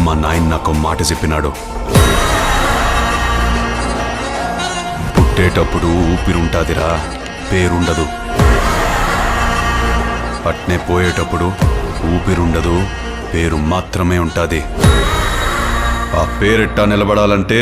మా నాయన నాకు మాట చెప్పినాడు, పుట్టేటప్పుడు ఊపిరుంటాదిరా, పేరుండదు. అట్నే పోయేటప్పుడు ఊపిరుండదు, పేరు మాత్రమే ఉంటాది. ఆ పేరెట్టా నిలబడాలంటే